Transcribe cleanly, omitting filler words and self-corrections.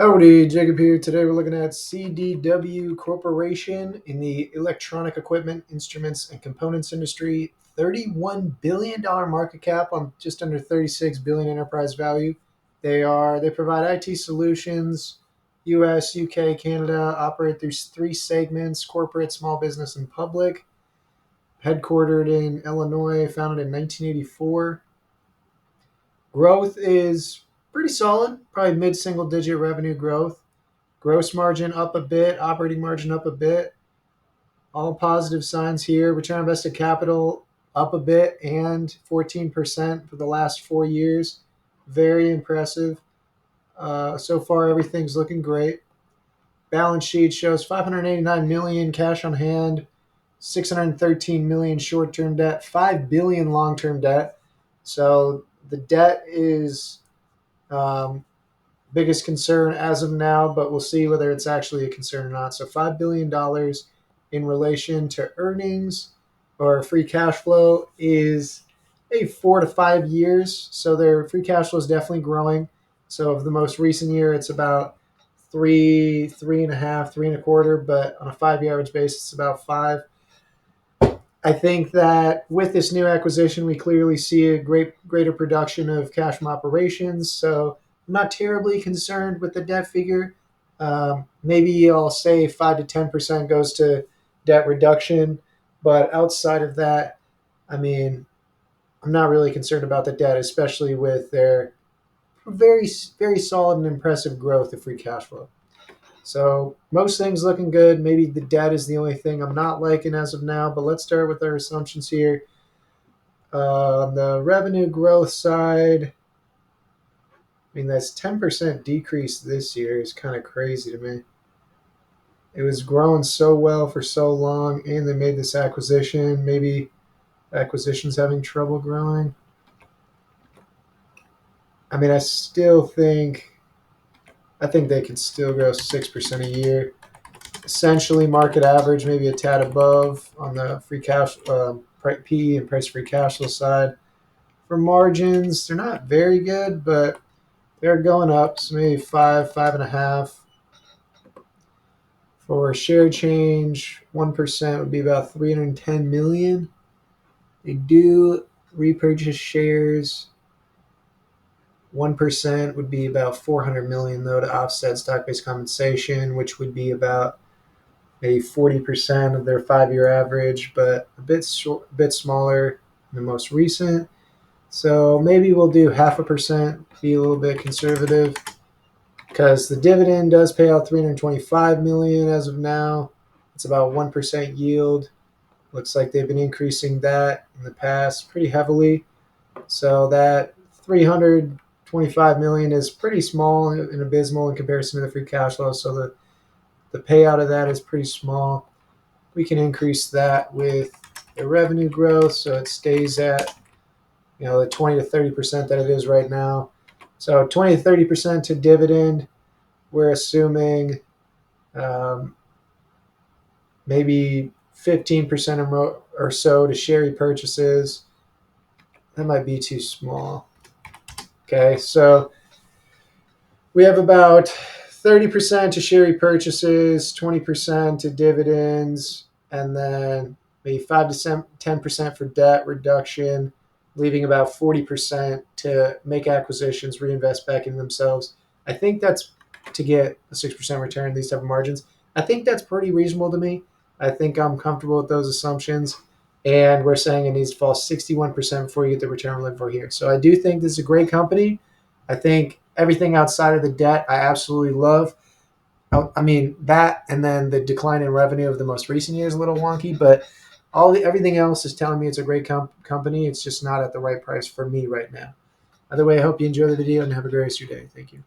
Howdy, Jacob here. Today we're looking at CDW Corporation in the electronic equipment, instruments, and components industry. $31 billion market cap on just under 36 billion enterprise value. They provide IT solutions, US, UK, Canada, operate through three segments: corporate, small business, and public. Headquartered in Illinois, founded in 1984. Growth is pretty solid, probably mid-single digit revenue growth. Gross margin up a bit, operating margin up a bit. All positive signs here. Return on invested capital up a bit and 14% for the last 4 years. Very impressive. So far, everything's looking great. Balance sheet shows 589 million cash on hand, 613 million short-term debt, 5 billion long-term debt. So the debt is biggest concern as of now, but we'll see whether it's actually a concern or not. So $5 billion in relation to earnings or free cash flow is 4 to 5 years. So their free cash flow is definitely growing. So of the most recent year, it's about three and a half, three and a quarter, but on a 5-year average basis, it's about five. I think that with this new acquisition, we clearly see a greater production of cash from operations. So I'm not terribly concerned with the debt figure. Maybe I'll say 5 to 10% goes to debt reduction, but outside of that, I mean, I'm not really concerned about the debt, especially with their very, very solid and impressive growth of free cash flow. So most things looking good. Maybe the debt is the only thing I'm not liking as of now, but let's start with our assumptions here. On the revenue growth side, I mean, that's 10% decrease this year is kind of crazy to me. It was growing so well for so long, and they made this acquisition. Maybe acquisition's having trouble growing. I mean, I think they can still grow 6% a year. Essentially market average, maybe a tad above on the free cash PE and price free cash flow side. For margins, they're not very good, but they're going up, so maybe 5.5. For share change, 1% would be about 310 million. They do repurchase shares. 1% would be about 400 million though to offset stock-based compensation, which would be about maybe 40% of their 5-year average, but a bit smaller than the most recent. So maybe we'll do 0.5%, be a little bit conservative, because the dividend does pay out 325 million as of now. It's about 1% yield. Looks like they've been increasing that in the past pretty heavily. So that 325 million is pretty small and abysmal in comparison to the free cash flow. So the payout of that is pretty small. We can increase that with the revenue growth, so it stays at the 20 to 30% that it is right now. So 20 to 30% to dividend. We're assuming maybe 15% or so to share repurchases. That might be too small. Okay, so we have about 30% to share repurchases, 20% to dividends, and then maybe 5 to 10% for debt reduction, leaving about 40% to make acquisitions, reinvest back in themselves. I think that's to get a 6% return, these type of margins. I think that's pretty reasonable to me. I think I'm comfortable with those assumptions. And we're saying it needs to fall 61% before you get the return we're looking for here. So I do think this is a great company. I think everything outside of the debt I absolutely love. I mean, that and then the decline in revenue of the most recent year is a little wonky, but everything else is telling me it's a great company. It's just not at the right price for me right now. Either way, I hope you enjoy the video and have a great rest of your day. Thank you.